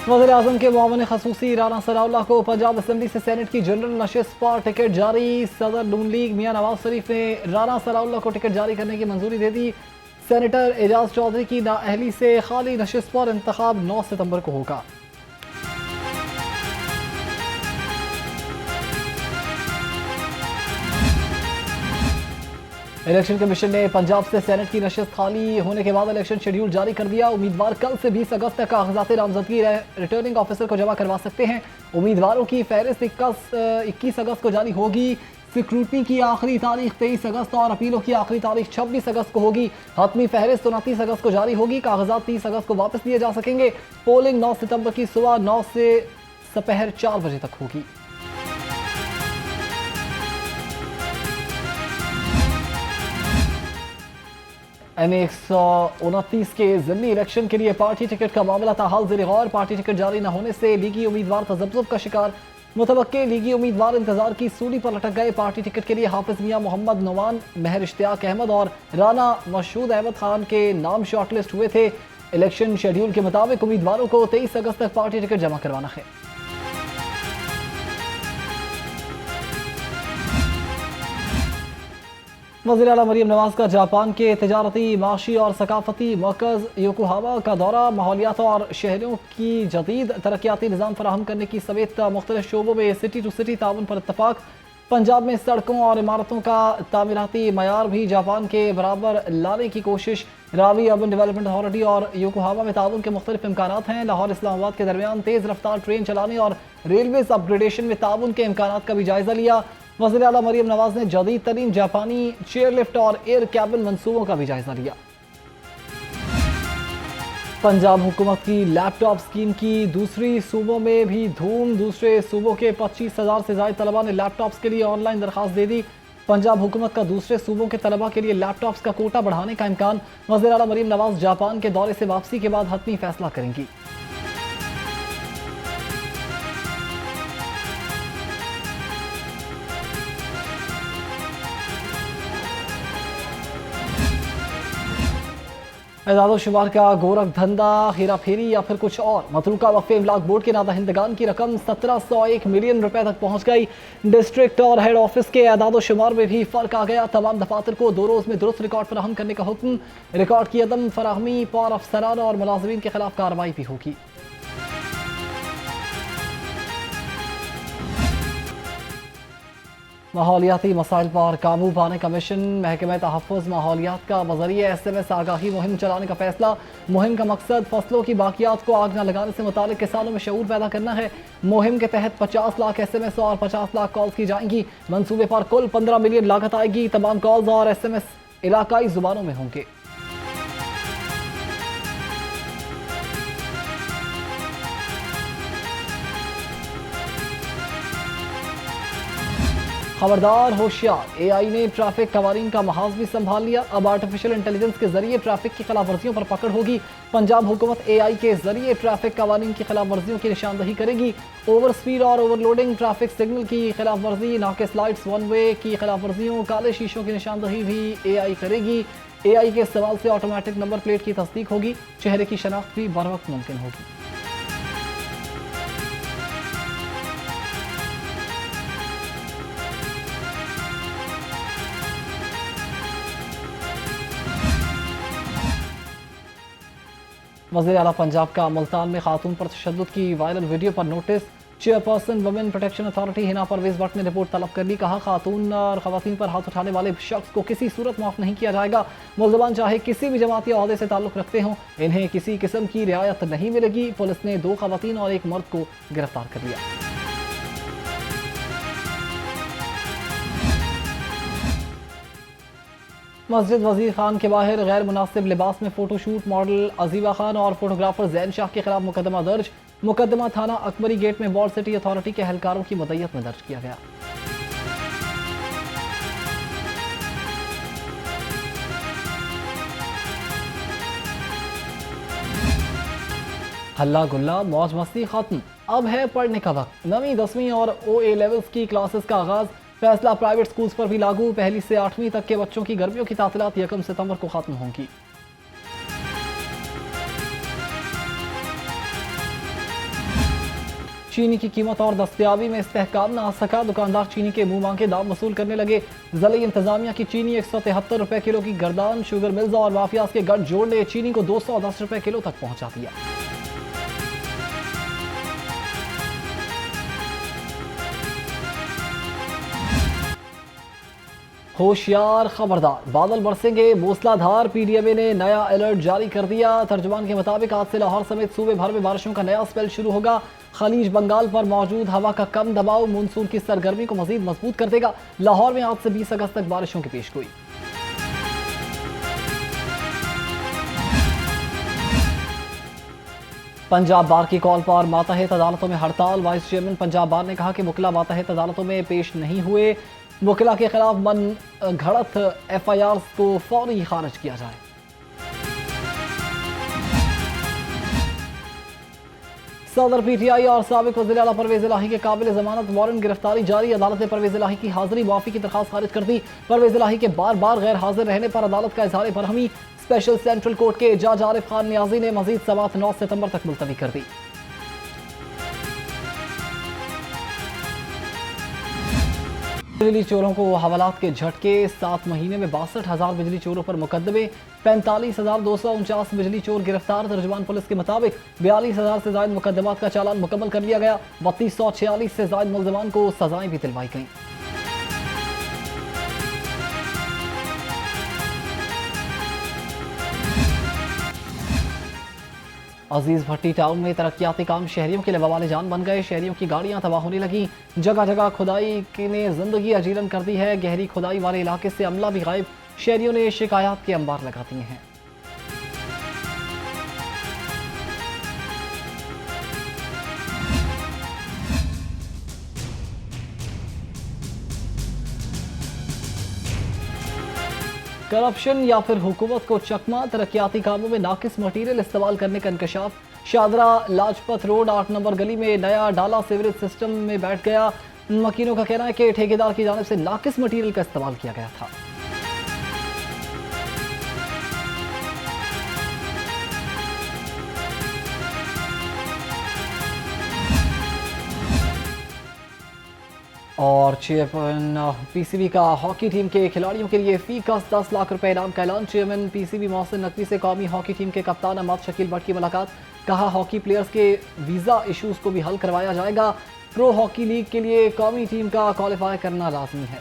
वज़ीर-ए-आज़म के मुआविन ख़ुसूसी राना सनाउल्लाह को पंजाब असम्बली से सेनेट की जनरल नशिस्त पर टिकट जारी। सदर नून लीग मियां नवाज शरीफ ने राना सनाउल्लाह को टिकट जारी करने की मंजूरी दे दी। सेनेटर एजाज चौधरी की नाअहली से खाली नशिस्त पर इंतखाब 9 सितंबर को होगा। इलेक्शन कमीशन ने पंजाब से सेनेट की नशिस्त खाली होने के बाद इलेक्शन शेड्यूल जारी कर दिया। उम्मीदवार कल से 20 अगस्त तक कागजात नामजदगी रिटर्निंग ऑफिसर को जमा करवा सकते हैं। उम्मीदवारों की फहरिस्त 21 अगस्त को जारी होगी। सिक्रूटनी की आखिरी तारीख 23 अगस्त और अपीलों की आखिरी तारीख 26 अगस्त को होगी। हतमी फहरिस्त 29 अगस्त को जारी होगी। कागजात 30 अगस्त को वापस लिए जा सकेंगे। पोलिंग 9 सितंबर की सुबह 9 से दोपहर 4 बजे तक होगी। एम 129 के ज़िमनी इलेक्शन के लिए पार्टी टिकट का मामला ताहाल ज़ेर गौर। पार्टी टिकट जारी न होने से लीगी उम्मीदवार तज़ब्ज़ुब का शिकार। मुतवक्के लीगी उम्मीदवार इंतजार की सूली पर लटक गए। पार्टी टिकट के लिए हाफिज मियां मोहम्मद नोमान, महर इश्तियाक अहमद और राना मशहूद अहमद खान के नाम शॉर्टलिस्ट हुए थे। इलेक्शन शेड्यूल के मुताबिक उम्मीदवारों को 23 अगस्त तक पार्टी टिकट जमा करवाना है। वज़ीर आला मरीम नवाज का जापान के तिजारती, माशी और सकाफती मरकज़ योकोहामा का दौरा। माहौलियात और शहरों की जदीद तरक्याती निज़ाम फराहम करने की समेत मुख्तलिफ शोबों में सिटी टू सिटी ताउन पर इत्तफाक। पंजाब में सड़कों और इमारतों का तामीराती मयार भी जापान के बराबर लाने की कोशिश। रावी अर्बन डेवलपमेंट अथॉरिटी और योकोहामा में ताउन के मुख्तलिफ इम्कानात हैं। लाहौर इस्लामाबाद के दरमियान तेज़ रफ्तार ट्रेन चलाने और रेलवेज अपग्रेडेशन में ताउन के इम्कानात का भी जायजा लिया। वज़ीर आला मरीम नवाज ने जदीद तरीन जापानी चेयरलिफ्ट और एयर कैबिन मनसूबों का भी जायजा लिया। पंजाब हुकूमत की लैपटॉप स्कीम की दूसरी सूबों में भी धूम। दूसरे सूबों के 25,000 से ज़ायद तलबा ने लैपटॉप्स के लिए ऑनलाइन दरखास्त दे दी। पंजाब हुकूमत का दूसरे सूबों के तलबा के लिए लैपटॉप्स का कोटा बढ़ाने का इम्कान। वज़ीर आला मरीम नवाज जापान के दौरे से वापसी के बाद हतमी फैसला करेंगी। एजाज़ो शुमार का गोरख धंधा, हेरा फेरी या फिर कुछ और। मतरूका वक्फ इमलाक बोर्ड के नादहिंदगान की रकम 1701 मिलियन रुपए तक पहुंच गई। डिस्ट्रिक्ट और हेड ऑफिस के एजाज़ो शुमार में भी फर्क आ गया। तमाम दफातर को 2 रोज़ में दुरुस्त रिकॉर्ड फराहम करने का हुक्म। रिकॉर्ड की अदम फराहमी पर अफसरान और मुलाजमीन के खिलाफ कार्रवाई भी होगी। माहौलियाती मसाइल पर काबू पाने का मिशन। महकमा तहफ़्फ़ुज़ माहौलियात का बज़रिए SMS आगाही मुहिम चलाने का फैसला। मुहिम का मकसद फसलों की बाकियात को आग न लगाने से मुतालिक किसानों में शऊर पैदा करना है। मुहिम के तहत 50 लाख SMS और 50 लाख कॉल्स की जाएंगी। मनसूबे पर कुल 15 मिलियन लागत आएगी। तमाम कॉल्स और SMS इलाकाई ज़ुबानों में होंगे। खबरदार होशियार, AI ने ट्रैफिक कवानीन का महाज भी संभाल लिया। अब आर्टिफिशियल इंटेलिजेंस के जरिए ट्रैफिक की खिलाफ वर्जियों पर पकड़ होगी। पंजाब हुकूमत AI के जरिए ट्रैफिक कवानीन की खिलाफ वर्जियों की निशानदही करेगी। ओवर स्पीड और ओवरलोडिंग, ट्रैफिक सिग्नल की खिलाफ वर्जी, नाकिस लाइट्स, वन वे की खिलाफ वर्जियों, काले शीशों की निशानदही भी AI करेगी। AI के इस्तेमाल से ऑटोमेटिक नंबर प्लेट की तस्दीक होगी। चेहरे की शनाख्त भी बर वक्त मुमकिन होगी। वज़ीर आला पंजाब का मुल्तान में खातून पर तशद्दुद की वायरल वीडियो पर notice. Chairperson women protection authority Hina Parvez Bhatt ने रिपोर्ट तलब कर ली। कहा, खातून और खवातीन पर हाथ उठाने वाले शख्स को किसी सूरत माफ़ नहीं किया जाएगा। मुल्ज़मान चाहे किसी भी जमात या ओहदे से ताल्लुक़ रखते हों, इन्हें किसी किस्म की रियायत नहीं मिलेगी। पुलिस ने 2 खवातीन और 1 मर्द को गिरफ्तार कर लिया। मस्जिद वजीर खान के बाहर गैर मुनासिब लिबास में फोटोशूट। मॉडल अजीबा खान और फोटोग्राफर जैन शाह के खिलाफ मुकदमा दर्ज। मुकदमा थाना अकबरी गेट में वॉल सिटी अथॉरिटी के एहलकारों की मदयत में दर्ज किया गया। हल्ला गुल्ला, मौज मस्ती खत्म, अब है पढ़ने का वक्त। 9वीं 10वीं और OA लेवल्स की क्लासेस का आगाज। फैसला प्राइवेट स्कूल्स पर भी लागू। 1ली से 8वीं तक के बच्चों की गर्मियों की तातीलात 1 सितंबर को खत्म होंगी। चीनी की कीमत और दस्तयाबी में इस्तेहकाम न आ सका, दुकानदार चीनी के मुंह मांगे दाम वसूल करने लगे। ज़िले इंतजामिया की चीनी 173 रुपए किलो की गर्दान, शुगर मिल्स और माफियाज के गठजोड़ ने चीनी को 210 रुपए किलो तक पहुंचा दिया। होशियार खबरदार, बादल बरसेंगे मूसलाधार, पीडीएमए ने नया अलर्ट जारी कर दिया। तर्जुमान के मुताबिक आज से लाहौर समेत सूबे भर में बारिशों का नया स्पेल शुरू होगा। खलीज बंगाल पर मौजूद हवा का कम दबाव मानसून की सरगर्मी को मजीद मजबूत कर देगा। लाहौर में आज से 20 अगस्त तक बारिशों की पेशगोई। पंजाब बार की कॉल पर मातहत अदालतों में हड़ताल, वाइस चेयरमैन पंजाब बार ने कहा कि मुकला मातहत अदालतों में पेश नहीं हुए, मुकला के खिलाफ मन घड़त FIR को फौरी खारिज किया जाए। सदर PTI और साबिक वज़ीर आला परवेज इलाही के काबिल जमानत वारंट गिरफ्तारी जारी, अदालत ने परवेज इलाही की हाजिरी मुआफी की दरखास्त खारिज कर दी। परवेज इलाही के बार बार गैर हाजिर रहने पर अदालत का इजहार बरहमी, स्पेशल सेंट्रल कोर्ट के जज आरिफ खान नियाजी ने मजीद समाअत 9 सितंबर तक मुलतवी कर दी। बिजली चोरों को हवालात के झटके, 7 महीने में 62,000 बिजली चोरों पर मुकदमे, 45,249 बिजली चोर गिरफ्तार। तर्जुमान पुलिस के मुताबिक 42,000 से ज्यादा मुकदमात का चालान मुकम्मल कर लिया गया। 3246 से ज्यादा मुलजमान को सजाएं भी दिलवाई गई। अजीज भट्टी टाउन में तरक्याती काम शहरियों के लिए बवाल जान बन गए। शहरियों की गाड़ियां तबाह होने लगी, जगह जगह खुदाई ने जिंदगी अजीरन कर दी है। गहरी खुदाई वाले इलाके से अमला भी गायब, शहरियों ने शिकायत के अंबार लगा दिए हैं। करप्शन या फिर हुकूमत को चकमा, तरक्याती कामों में नाकिस मटीरियल इस्तेमाल करने का इंकशाफ। शादरा लाजपत रोड 8 नंबर गली में नया डाला सीवरेज सिस्टम में बैठ गया। मकीनों का कहना है कि ठेकेदार की जानिब से नाकिस मटीरियल का इस्तेमाल किया गया था। और चेयरमैन PCB का हॉकी टीम के खिलाड़ियों के लिए फी का 10 लाख रुपए इनाम का ऐलान। चेयरमैन PCB मोहसिन नकवी से कौमी हॉकी टीम के कप्तान अहमद शकील भट्ट की मुलाकात, कहा हॉकी प्लेयर्स के वीज़ा इशूज़ को भी हल करवाया जाएगा। प्रो हॉकी लीग के लिए कौमी टीम का क्वालिफाई करना लाजमी है।